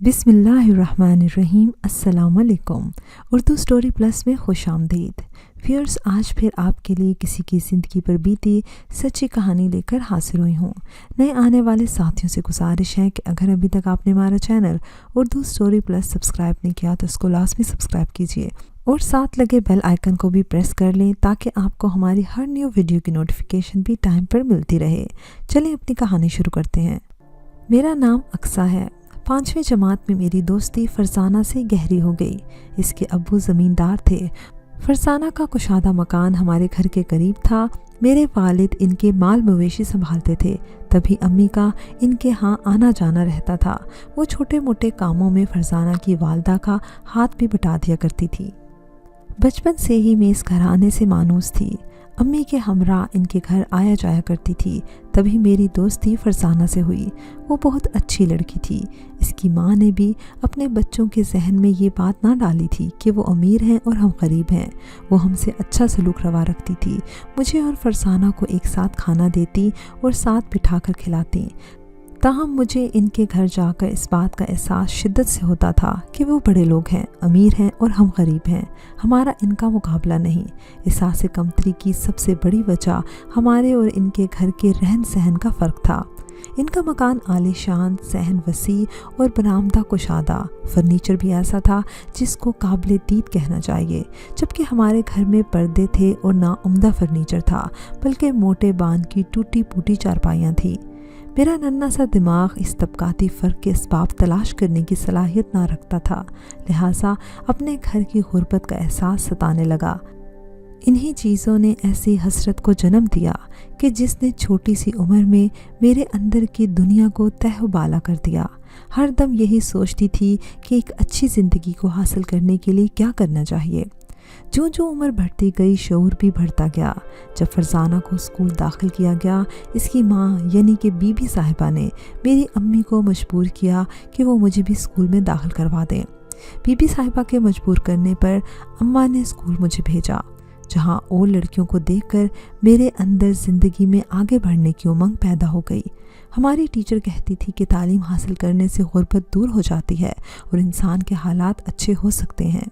बिस्मिल्लाहिर्रहमानिर्रहीम। अस्सलाम वालेकुम। उर्दू स्टोरी प्लस में खुश आमदीद। व्यूअर्स, आज फिर आपके लिए किसी की ज़िंदगी पर बीती सच्ची कहानी लेकर हाजिर हुई हूँ। नए आने वाले साथियों से गुजारिश है कि अगर अभी तक आपने हमारा channel Urdu story plus subscribe नहीं किया तो इसको लाजमी सब्सक्राइब कीजिए और साथ लगे बेल आइकन को भी प्रेस कर लें ताकि आपको हमारी हर न्यू वीडियो की नोटिफिकेशन भी टाइम पर मिलती रहे। चलिए अपनी कहानी शुरू करते हैं। मेरा नाम अक्सा है। 5वीं जमात में मेरी दोस्ती फरसाना से गहरी हो गई। इसके अब्बू ज़मींदार थे। फरसाना का कुशादा मकान हमारे घर के करीब था। मेरे वालिद इनके माल मवेशी संभालते थे, तभी अम्मी का इनके यहाँ आना जाना रहता था। वो छोटे मोटे कामों में फरसाना की वालदा का हाथ भी बटा दिया करती थी। बचपन से ही मैं इस घराने से मानूस थी। अम्मी के हमरा इनके घर आया जाया करती थी, तभी मेरी दोस्ती फरसाना से हुई। वो बहुत अच्छी लड़की थी। इसकी माँ ने भी अपने बच्चों के जहन में ये बात ना डाली थी कि वो अमीर हैं और हम गरीब हैं। वो हमसे अच्छा सलूक रवा रखती थी। मुझे और फरसाना को एक साथ खाना देती और साथ बिठाकर खिलाती। ताहम मुझे इनके घर जाकर इस बात का एहसास शिद्दत से होता था कि वो बड़े लोग हैं, अमीर हैं और हम गरीब हैं। हमारा इनका मुकाबला नहीं। एहसास कमतरी की सबसे बड़ी वजह हमारे और इनके घर के रहन सहन का फ़र्क था। इनका मकान आलीशान, सहन वसी और बरामदा कुशादा। फर्नीचर भी ऐसा था जिसको काबिल दीद कहना चाहिए, जबकि हमारे घर में पर्दे थे और ना उम्दा फर्नीचर था, बल्कि मोटे बांध की टूटी फूटी चारपाइयाँ थी। मेरा नन्हा सा दिमाग इस तबकाती फ़र्क के असबाब तलाश करने की सलाहियत ना रखता था, लिहाजा अपने घर की गुर्बत का एहसास सताने लगा। इन्हीं चीज़ों ने ऐसी हसरत को जन्म दिया कि जिसने छोटी सी उम्र में मेरे अंदर की दुनिया को तहबाला कर दिया। हर दम यही सोचती थी कि एक अच्छी ज़िंदगी को हासिल करने के लिए क्या करना चाहिए। जो जो उम्र बढ़ती गई शऊर भी बढ़ता गया। जब फरसाना को स्कूल दाखिल किया गया, इसकी माँ यानी कि बीबी साहिबा ने मेरी अम्मी को मजबूर किया कि वो मुझे भी स्कूल में दाखिल करवा दें। बीबी साहिबा के मजबूर करने पर अम्मा ने स्कूल मुझे भेजा, जहाँ और लड़कियों को देखकर मेरे अंदर ज़िंदगी में आगे बढ़ने की उमंग पैदा हो गई। हमारी टीचर कहती थी कि तालीम हासिल करने से गुर्बत दूर हो जाती है और इंसान के हालात अच्छे हो सकते हैं।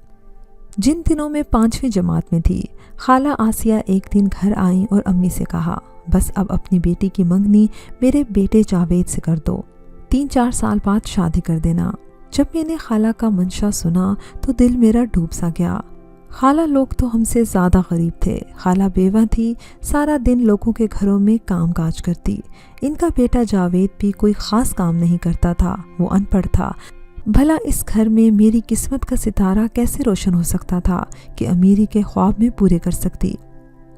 जिन दिनों में 5वीं जमात में थी, खाला आसिया एक दिन घर आई और अम्मी से कहा, बस अब अपनी बेटी की मंगनी मेरे बेटे जावेद से कर दो, 3-4 साल बाद शादी कर देना। जब मैंने खाला का मंशा सुना तो दिल मेरा डूब सा गया। खाला लोग तो हमसे ज़्यादा गरीब थे। खाला बेवा थी, सारा दिन लोगों के घरों में काम काज करती। इनका बेटा जावेद भी कोई ख़ास काम नहीं करता था, वो अनपढ़ था। भला इस घर में मेरी किस्मत का सितारा कैसे रोशन हो सकता था कि अमीरी के ख्वाब में पूरे कर सकती।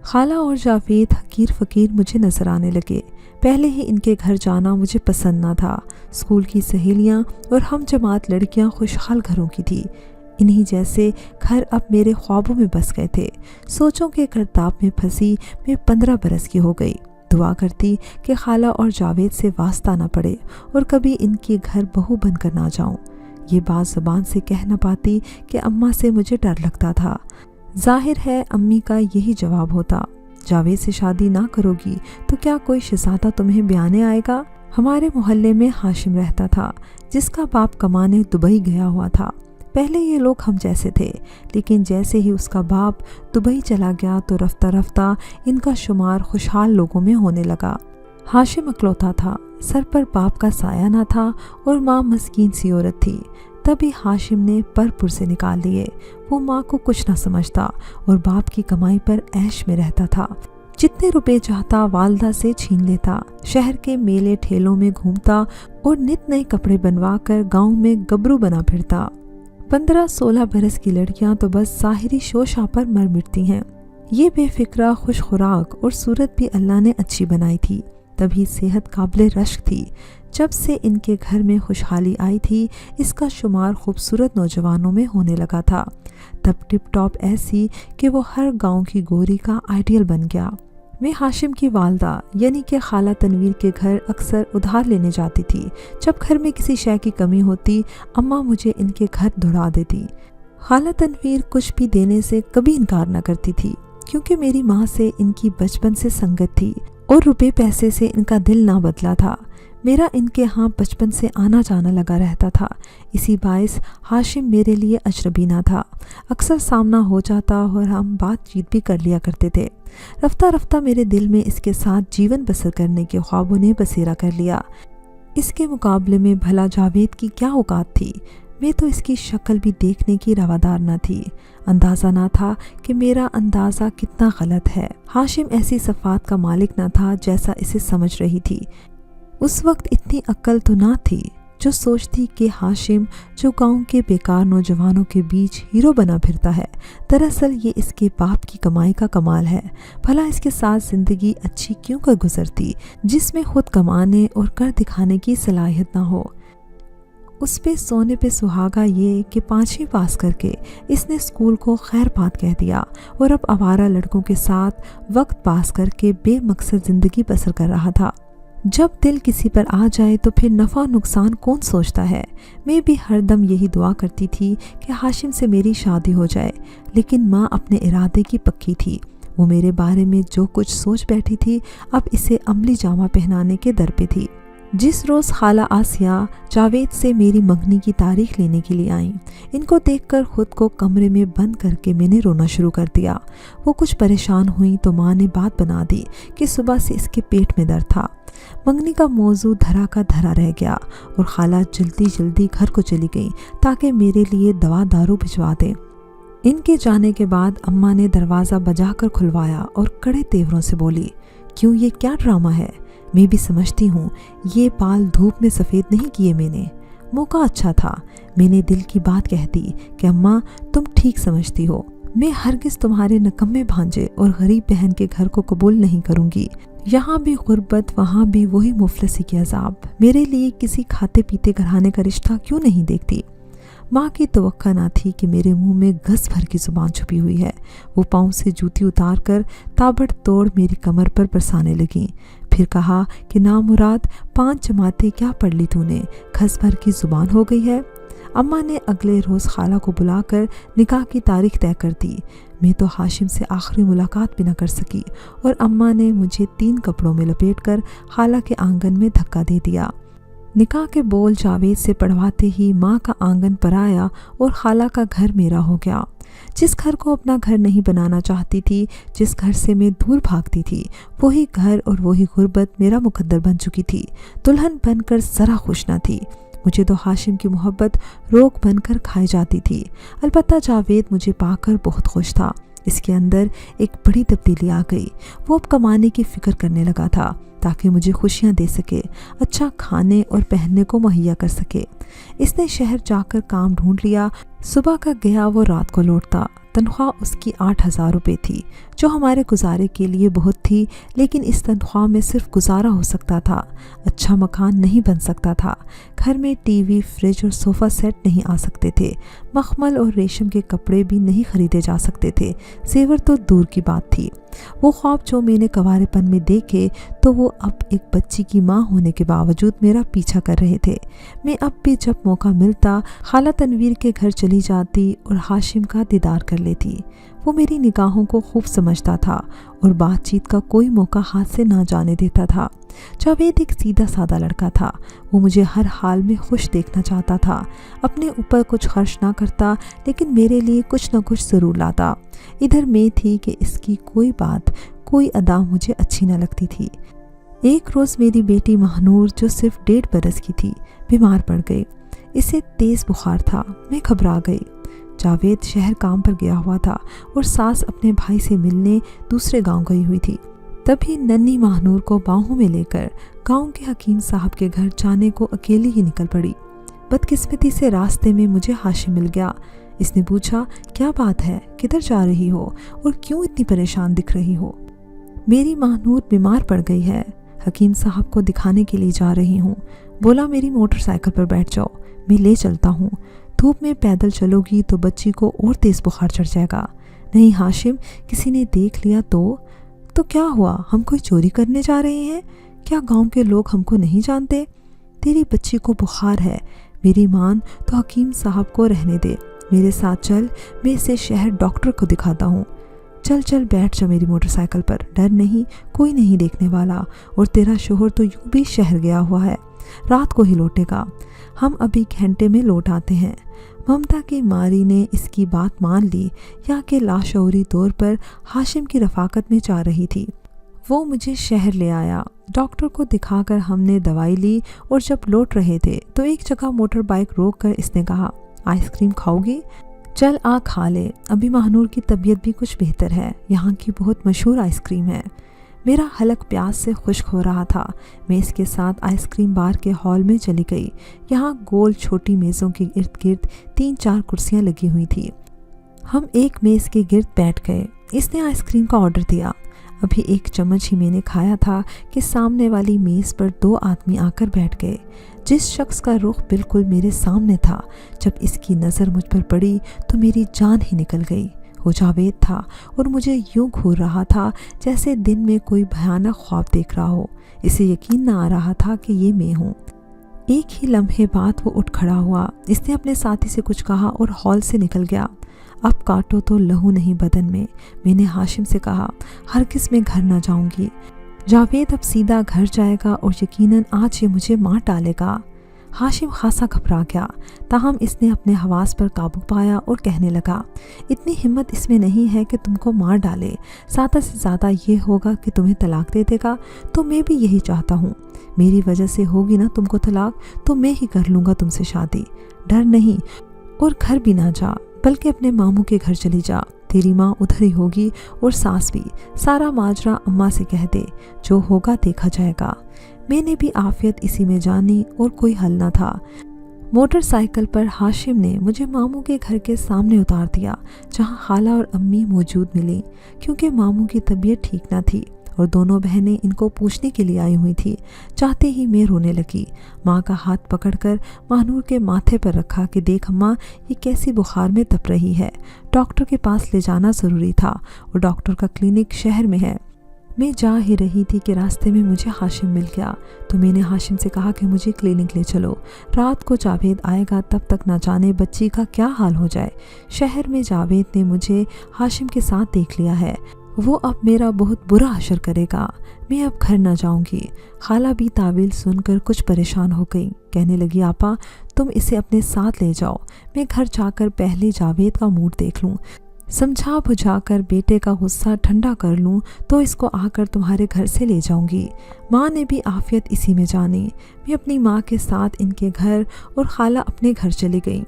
खाला और जावेद हकीर फ़कीर मुझे नज़र आने लगे। पहले ही इनके घर जाना मुझे पसंद ना था। स्कूल की सहेलियां और हम जमात लड़कियां खुशहाल घरों की थी। इन्हीं जैसे घर अब मेरे ख्वाबों में बस गए थे। सोचों के करताब में फंसी मैं 15 बरस की हो गई। दुआ करती कि खाला और जावेद से वास्ता ना पड़े और कभी इनके घर बहू बनकर ना जाऊं। ये बात ज़बान से कह न पाती कि अम्मा से मुझे डर लगता था। जाहिर है अम्मी का यही जवाब होता, जावेद से शादी ना करोगी तो क्या कोई शहज़ादा तुम्हें ब्याने आएगा। हमारे मोहल्ले में हाशिम रहता था, जिसका बाप कमाने दुबई गया हुआ था। पहले ये लोग हम जैसे थे, लेकिन जैसे ही उसका बाप दुबई चला गया तो रफ्ता रफ्ता इनका शुमार खुशहाल लोगों में होने लगा। हाशिम अकलौता था, सर पर बाप का साया ना था और माँ मस्कीन सी औरत थी। तभी हाशिम ने परपुर से निकाल लिए। वो माँ को कुछ ना समझता और बाप की कमाई पर ऐश में रहता था। जितने रुपए चाहता वालदा से छीन लेता। शहर के मेले ठेलों में घूमता और नित नए कपड़े बनवा कर गाँव में गबरू बना फिरता। 15-16 बरस की लड़कियां तो बस ज़ाहिरी शोशा पर मर मिटती हैं। ये बेफिक्रा, खुश खुराक और सूरत भी अल्लाह ने अच्छी बनाई थी, तभी सेहत काबिल रश्क थी। जब से इनके घर में खुशहाली आई थी, इसका शुमार खूबसूरत नौजवानों में होने लगा था। तब टिप टॉप ऐसी कि वो हर गांव की गोरी का आइडियल बन गया। मैं हाशिम की वालदा यानी कि खाला तनवीर के घर अक्सर उधार लेने जाती थी। जब घर में किसी शय की कमी होती, अम्मा मुझे इनके घर दौड़ा देती। खाला तनवीर कुछ भी देने से कभी इनकार न करती थी, क्योंकि मेरी माँ से इनकी बचपन से संगत थी और रुपए पैसे से इनका दिल ना बदला था। میرا ان کے ہاں بچپن سے آنا جانا لگا رہتا تھا، اسی باعث ہاشم میرے لیے اجنبی نہ تھا۔ اکثر سامنا ہو جاتا اور ہم بات چیت بھی کر لیا کرتے تھے۔ رفتہ رفتہ میرے دل میں اس کے ساتھ جیون بسر کرنے کے خوابوں نے بسیرا کر لیا۔ اس کے مقابلے میں بھلا جاوید کی کیا اوقات تھی؟ میں تو اس کی شکل بھی دیکھنے کی روادار نہ تھی۔ اندازہ نہ تھا کہ میرا اندازہ کتنا غلط ہے۔ ہاشم ایسی صفات کا مالک نہ تھا جیسا اسے سمجھ رہی تھی۔ اس وقت اتنی عقل تو نہ تھی جو سوچتی کہ ہاشم جو گاؤں کے بیکار نوجوانوں کے بیچ ہیرو بنا پھرتا ہے، دراصل یہ اس کے باپ کی کمائی کا کمال ہے۔ بھلا اس کے ساتھ زندگی اچھی کیوں کر گزرتی جس میں خود کمانے اور کر دکھانے کی صلاحیت نہ ہو؟ اس پہ سونے پہ سہاگا یہ کہ 5ویں پاس کر کے اس نے اسکول کو خیر بات کہہ دیا اور اب آوارہ لڑکوں کے ساتھ وقت پاس کر کے بے مقصد زندگی بسر کر رہا تھا۔ جب دل کسی پر آ جائے تو پھر نفع نقصان کون سوچتا ہے؟ میں بھی ہر دم یہی دعا کرتی تھی کہ ہاشم سے میری شادی ہو جائے، لیکن ماں اپنے ارادے کی پکی تھی۔ وہ میرے بارے میں جو کچھ سوچ بیٹھی تھی اب اسے عملی جامہ پہنانے کے در پہ تھی۔ جس روز خالہ آسیہ جاوید سے میری منگنی کی تاریخ لینے کے لیے آئیں، ان کو دیکھ کر خود کو کمرے میں بند کر کے میں نے رونا شروع کر دیا۔ وہ کچھ پریشان ہوئیں تو ماں نے بات بنا دی کہ صبح سے اس کے پیٹ میں درد تھا۔ منگنی کا موضوع دھرا کا دھرا رہ گیا اور خالہ جلدی جلدی گھر کو چلی گئیں تاکہ میرے لیے دوا دارو بھجوا دیں۔ ان کے جانے کے بعد اماں نے دروازہ بجا کر کھلوایا اور کڑے تیوروں سے بولی، کیوں یہ کیا ڈرامہ ہے؟ میں بھی سمجھتی ہوں یہ بال دھوپ میں سفید نہیں کیے میں نے۔ موقع اچھا تھا، میں نے دل کی بات کہہ دی کہ اماں تم ٹھیک سمجھتی ہو، میں ہرگز تمہارے نکمے بھانجے اور غریب بہن کے گھر کو قبول نہیں کروں گی۔ یہاں بھی غربت، وہاں بھی وہی مفلسی کے عذاب۔ میرے لیے کسی کھاتے پیتے گھرانے کا رشتہ کیوں نہیں دیکھتی؟ ماں کی توقع نہ تھی کہ میرے منہ میں گز بھر کی زبان چھپی ہوئی ہے۔ وہ پاؤں سے جوتی اتار کر تابڑ توڑ میری کمر پر برسانے لگیں، پھر کہا کہ نامراد 5 جماعتیں کیا پڑھ لی تو نے، گھس بھر کی زبان ہو گئی ہے۔ اماں نے اگلے روز خالہ کو بلا کر نکاح کی تاریخ طے کر دی۔ میں تو ہاشم سے آخری ملاقات بھی نہ کر سکی اور اماں نے مجھے 3 کپڑوں میں لپیٹ کر خالہ کے آنگن میں دھکا دے دیا۔ نکاح کے بول جاوید سے پڑھواتے ہی ماں کا آنگن پر آیا اور خالہ کا گھر میرا ہو گیا۔ جس گھر کو اپنا گھر نہیں بنانا چاہتی تھی، جس گھر سے میں دور بھاگتی تھی، وہی گھر اور وہی غربت میرا مقدر بن چکی تھی۔ دلہن بن کر ذرا خوش نہ تھی۔ مجھے تو ہاشم کی محبت روگ بن کر کھائی جاتی تھی۔ البتہ جاوید مجھے پا کر بہت خوش تھا۔ اس کے اندر ایک بڑی تبدیلی آ گئی۔ وہ اب کمانے کی فکر کرنے لگا تھا تاکہ مجھے خوشیاں دے سکے، اچھا کھانے اور پہننے کو مہیا کر سکے۔ اس نے شہر جا کر کام ڈھونڈ لیا۔ صبح کا گیا وہ رات کو لوٹتا۔ تنخواہ اس کی 8,000 روپے تھی، جو ہمارے گزارے کے لیے بہت تھی، لیکن اس تنخواہ میں صرف گزارا ہو سکتا تھا، اچھا مکان نہیں بن سکتا تھا۔ گھر میں ٹی وی، فریج اور صوفہ سیٹ نہیں آ سکتے تھے۔ مخمل اور ریشم کے کپڑے بھی نہیں خریدے جا سکتے تھے، زیور تو دور کی بات تھی۔ وہ خواب جو میں نے کنوارے پن میں دیکھے تو وہ اب ایک بچی کی ماں ہونے کے باوجود میرا پیچھا کر رہے تھے۔ میں اب بھی جب موقع ملتا خالہ تنویر کے گھر چلی جاتی اور ہاشم کا دیدار کر لیتی۔ وہ میری نگاہوں کو خوب سمجھتا تھا اور بات چیت کا کوئی موقع ہاتھ سے نہ جانے دیتا تھا۔ جاوید ایک سیدھا سادہ لڑکا تھا۔ وہ مجھے ہر حال میں خوش دیکھنا چاہتا تھا۔ اپنے اوپر کچھ خرچ نہ کرتا، لیکن میرے لیے کچھ نہ کچھ ضرور لاتا۔ ادھر میں تھی کہ اس کی کوئی بات، کوئی ادا مجھے اچھی نہ لگتی تھی۔ ایک روز میری بیٹی مہنور، جو صرف 1.5 برس کی تھی، بیمار پڑ گئی۔ اسے تیز بخار تھا۔ میں گھبرا گئی۔ جاوید شہر کام پر گیا ہوا تھا اور ساس اپنے بھائی سے ملنے دوسرے گاؤں گئی ہوئی تھی۔ تبھی ننھی مہنور کو باہوں میں لے کر گاؤں کے حکیم صاحب کے گھر جانے کو اکیلی ہی نکل پڑی۔ بدقسمتی سے راستے میں مجھے ہاشم مل گیا۔ اس نے پوچھا، کیا بات ہے، کدھر جا رہی ہو اور کیوں اتنی پریشان دکھ رہی ہو؟ میری مہنور بیمار پڑ گئی ہے، حکیم صاحب کو دکھانے کے لیے جا رہی ہوں۔ بولا میری موٹر سائیکل پر بیٹھ جاؤ، میں لے چلتا ہوں۔ دھوپ میں پیدل چلو گی تو بچی کو اور تیز بخار چڑھ جائے گا۔ نہیں ہاشم، کسی نے دیکھ لیا تو کیا ہوا؟ ہم کوئی چوری کرنے جا رہے ہیں؟ کیا گاؤں کے لوگ ہم کو نہیں جانتے؟ تیری بچی کو بخار ہے، میری مان تو حکیم صاحب کو رہنے دے، میرے ساتھ چل، میں اسے شہر ڈاکٹر کو دکھاتا ہوں۔ चल चल बैठ जा मेरी मोटरसाइकिल पर, डर नहीं, कोई नहीं देखने वाला, और तेरा शोहर तो यूं भी शहर गया हुआ है, रात को ही लौटेगा, हम अभी घंटे में लौट आते हैं। ममता की मारी ने इसकी बात मान ली या कि लाशऊरी तौर पर हाशिम की रफाकत में जा रही थी। वो मुझे शहर ले आया, डॉक्टर को दिखाकर हमने दवाई ली, और जब लौट रहे थे तो एक जगह मोटर बाइक रोक कर इसने कहा, आइसक्रीम खाओगी? चल आ खा ले, अभी महानूर की तबीयत भी कुछ बेहतर है, यहाँ की बहुत मशहूर आइसक्रीम है। मेरा हलक प्यास से खुश्क हो रहा था। मैं इसके साथ आइसक्रीम बार के हॉल में चली गई। यहाँ गोल छोटी मेज़ों के इर्द गिर्द 3-4 कुर्सियाँ लगी हुई थी। हम एक मेज़ के गिर्द बैठ गए। इसने आइसक्रीम का ऑर्डर दिया। अभी एक चम्मच ही मैंने खाया था कि सामने वाली मेज़ पर 2 आदमी आकर बैठ गए। जिस शख्स का रुख बिल्कुल मेरे सामने था, जब इसकी नज़र मुझ पर पड़ी तो मेरी जान ही निकल गई। वो जावेद था और मुझे यूं घूर रहा था जैसे दिन में कोई भयानक ख्वाब देख रहा हो। इसे यकीन न आ रहा था कि ये मैं हूँ। एक ही लम्हे बाद वो उठ खड़ा हुआ। इसने अपने साथी से कुछ कहा और हॉल से निकल गया। अब काटो तो लहू नहीं बदन में। मैंने हाशिम से कहा, हरगिज़ मैं घर ना जाऊंगी। जावेद अब सीधा घर जाएगा और यकीनन आज ये मुझे मार डालेगा। हाशिम खासा घबरा गया, ताहम इसने अपने हवास पर काबू पाया और कहने लगा, इतनी हिम्मत इसमें नहीं है कि तुमको मार डाले। ज़्यादा से ज़्यादा ये होगा कि तुम्हें तलाक दे देगा। तो मैं भी यही चाहता हूँ। मेरी वजह से होगी ना तुमको तलाक, तो मैं ही कर लूँगा तुमसे शादी। डर नहीं, और घर भी ना जा, बल्कि अपने मामू के घर चली जा। तेरी माँ उधर ही होगी और सास भी। सारा माजरा अम्मा से कह दे, जो होगा देखा जाएगा। मैंने भी आफियत इसी में जानी और कोई हल न था। मोटरसाइकिल पर हाशिम ने मुझे मामू के घर के सामने उतार दिया, जहाँ खाला और अम्मी मौजूद मिली, क्योंकि मामू की तबीयत ठीक न थी और दोनों बहनें इनको पूछने के लिए आई हुई थी। चाहते ही मैं रोने लगी। माँ का हाथ पकड़कर महानूर के माथे पर रखा कि देख अम्मा, ये कैसी बुखार में तप रही है, डॉक्टर के पास ले जाना ज़रूरी था और डॉक्टर का क्लिनिक शहर में है। मैं जा ही रही थी कि रास्ते में मुझे हाशिम मिल गया। तो मैंने हाशिम से कहा कि मुझे क्लिनिक ले चलो, रात को जावेद आएगा, तब तक ना जाने बच्ची का क्या हाल हो जाए। शहर में जावेद ने मुझे हाशिम के साथ देख लिया है, वो अब मेरा बहुत बुरा असर करेगा। मैं अब घर ना जाऊंगी। खाला भी तावील सुनकर कुछ परेशान हो गई। कहने लगी, आपा तुम इसे अपने साथ ले जाओ, मैं घर जाकर पहले जावेद का मूड देख लूँ, समझा बुझाकर बेटे का गुस्सा ठंडा कर लूं, तो इसको आकर तुम्हारे घर से ले जाऊंगी। माँ ने भी आफियत इसी में जानी। मैं अपनी माँ के साथ इनके घर और खाला अपने घर चली गई।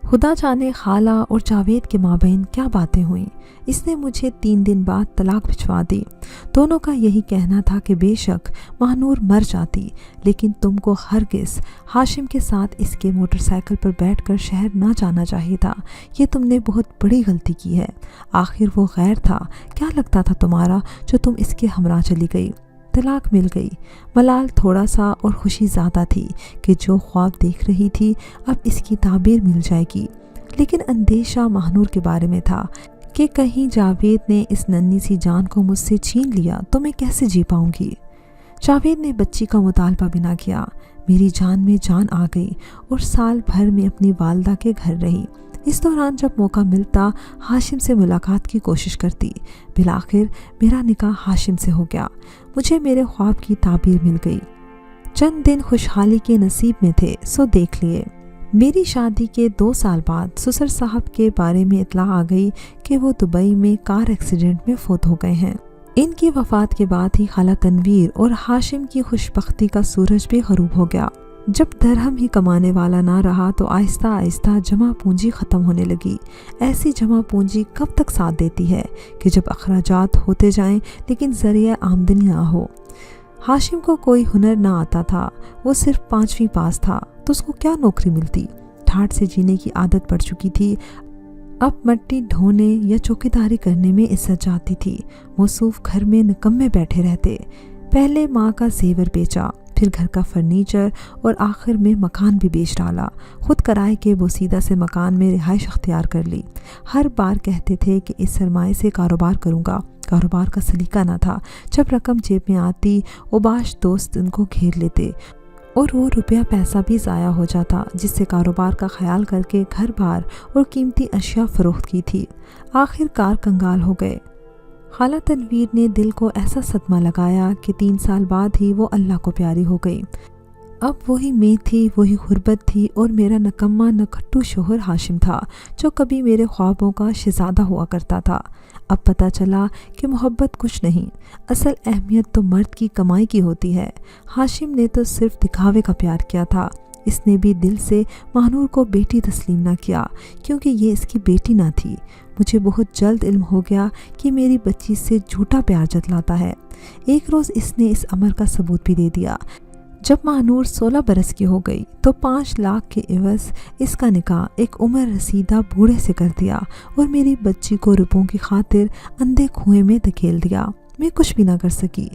खुदा जाने खाला और जावेद के माबैन क्या बातें हुईं। इसने मुझे 3 दिन बाद तलाक भिजवा दी। दोनों का यही कहना था कि बेशक महानूर मर जाती, लेकिन तुमको हरगिज़ हाशिम के साथ इसके मोटरसाइकिल पर बैठकर शहर ना जाना चाहिए था। ये तुमने बहुत बड़ी गलती की है। आखिर वो गैर था, क्या लगता था तुम्हारा जो तुम इसके हमरा चली गई। तलाक मिल गई। मलाल थोड़ा सा और खुशी ज़्यादा थी कि जो ख्वाब देख रही थी अब इसकी ताबीर मिल जाएगी। लेकिन अंदेशा महानूर के बारे में था कि कहीं जावेद ने इस नन्ही सी जान को मुझसे छीन लिया तो मैं कैसे जी पाऊंगी। जावेद ने बच्ची का मुतालबा भी ना किया। मेरी जान में जान आ गई और साल भर में अपनी वालदा के घर रही। इस दौरान जब मौका मिलता हाशिम से मुलाकात की कोशिश करती। बिलाखिर मेरा निकाह हाशिम से हो गया। मुझे मेरे ख्वाब की ताबीर मिल गई। चंद दिन खुशहाली के नसीब में थे, सो देख लिए। मेरी शादी के 2 साल बाद ससुर साहब के बारे में इत्तला आ गई कि वो दुबई में कार एक्सीडेंट में फौत हो गए हैं। इनकी वफ़ात के बाद ही खाला तनवीर और हाशिम की खुशबख्ती का सूरज भी गरूब हो गया। जब दरहम ही कमाने वाला ना रहा तो आहिस्ता आहिस्ता जमा पूंजी ख़त्म होने लगी। ऐसी जमा पूंजी कब तक साथ देती है कि जब अखराजात होते जाएं लेकिन ज़रिया आमदनी ना हो। हाशिम को कोई हुनर ना आता था, वो सिर्फ 5वीं पास था, तो उसको क्या नौकरी मिलती। ठाठ से जीने की आदत पड़ चुकी थी। अब मट्टी ढोने या चौकीदारी करने में इज्जत जाती थी। मौसूफ घर में निकम्मे बैठे रहते। पहले माँ का जेवर बेचा, फिर घर का फर्नीचर और आखिर में मकान भी बेच डाला। खुद कराए के बोसीदा से मकान में रिहाइश अख्तियार कर ली। हर बार कहते थे कि इस सरमाए से कारोबार करूँगा। कारोबार का सलीका ना था। जब रकम जेब में आती उबाश दोस्त उनको घेर लेते और वो रुपया पैसा भी ज़ाया हो जाता, जिससे कारोबार का ख्याल करके घर बार और कीमती अशिया फ़रोख्त की थी। आखिरकार कंगाल हो गए। खाला तनवीर ने दिल को ऐसा सदमा लगाया कि 3 साल बाद ही वो अल्लाह को प्यारी हो गई। अब वही मैं थी, वही गुर्बत थी और मेरा नकम्मा नखट्टू शोहर हाशिम था, जो कभी मेरे ख्वाबों का शहज़ादा हुआ करता था। अब पता चला कि मोहब्बत कुछ नहीं, असल अहमियत तो मर्द की कमाई की होती है। हाशिम ने तो सिर्फ दिखावे का प्यार किया था। इसने भी दिल से महानूर को बेटी तस्लीम ना किया, क्योंकि ये इसकी बेटी ना थी। मुझे बहुत जल्द इल्म हो गया कि मेरी बच्ची से झूठा प्यार जतलाता है। एक रोज़ इसने इस अमर का सबूत भी दे दिया। जब महानूर 16 बरस की हो गई तो 5 लाख के एवज़ इसका निकाह एक उम्र रसीदा बूढ़े से कर दिया और मेरी बच्ची को रुपयों की खातिर अंधे कुएं में धकेल दिया। मैं कुछ भी ना कर सकी।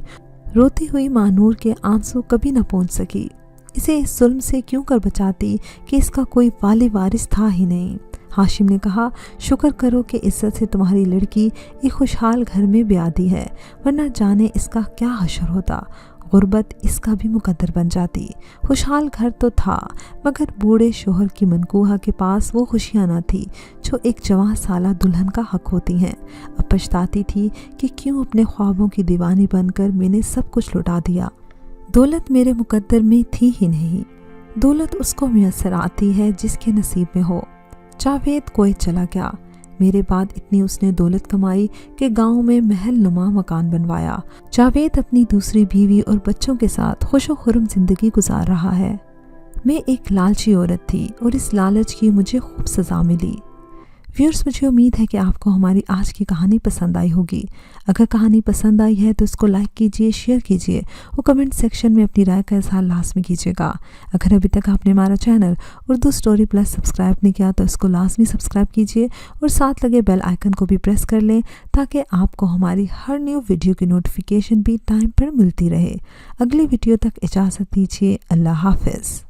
रोती हुई महानूर के आंसू कभी ना पहुंच सकी। इसे इस जुल्म से क्यों कर बचाती कि इसका कोई वाली वारिस था ही नहीं। हाशिम ने कहा, शुक्र करो कि इज्जत से तुम्हारी लड़की एक खुशहाल घर में ब्यादी है, वरना जाने इसका क्या हशर होता। गुर्बत इसका भी मुकद्दर बन जाती। खुशहाल घर तो था, मगर बूढ़े शोहर की मनकूहा के पास वो खुशियाँ न थी जो एक जवां साला दुल्हन का हक होती हैं। अब पछताती थी कि क्यों अपने ख्वाबों की दीवानी बनकर मैंने सब कुछ लुटा दिया। दौलत मेरे मुकद्दर में थी ही नहीं। दौलत उसको मुयस्सर आती है जिसके नसीब में हो। जावेद कोई चला गया। मेरे बाद इतनी उसने दौलत कमाई कि गांव में महल नुमा मकान बनवाया। जावेद अपनी दूसरी बीवी और बच्चों के साथ खुशो खुर्रम जिंदगी गुजार रहा है। मैं एक लालची औरत थी और इस लालच की मुझे खूब सज़ा मिली। व्यूअर्स, मुझे उम्मीद है कि आपको हमारी आज की कहानी पसंद आई होगी। अगर कहानी पसंद आई है तो इसको लाइक कीजिए, शेयर कीजिए और कमेंट सेक्शन में अपनी राय का इजहार लाजमी कीजिएगा। अगर अभी तक आपने हमारा channel Urdu story plus subscribe नहीं किया तो इसको लाजमी सब्सक्राइब कीजिए और साथ लगे बेल आइकन को भी प्रेस कर लें, ताकि आपको हमारी हर न्यू वीडियो की नोटिफिकेशन भी टाइम पर मिलती रहे। अगली वीडियो तक इजाज़त दीजिए। अल्लाह हाफ़िज़।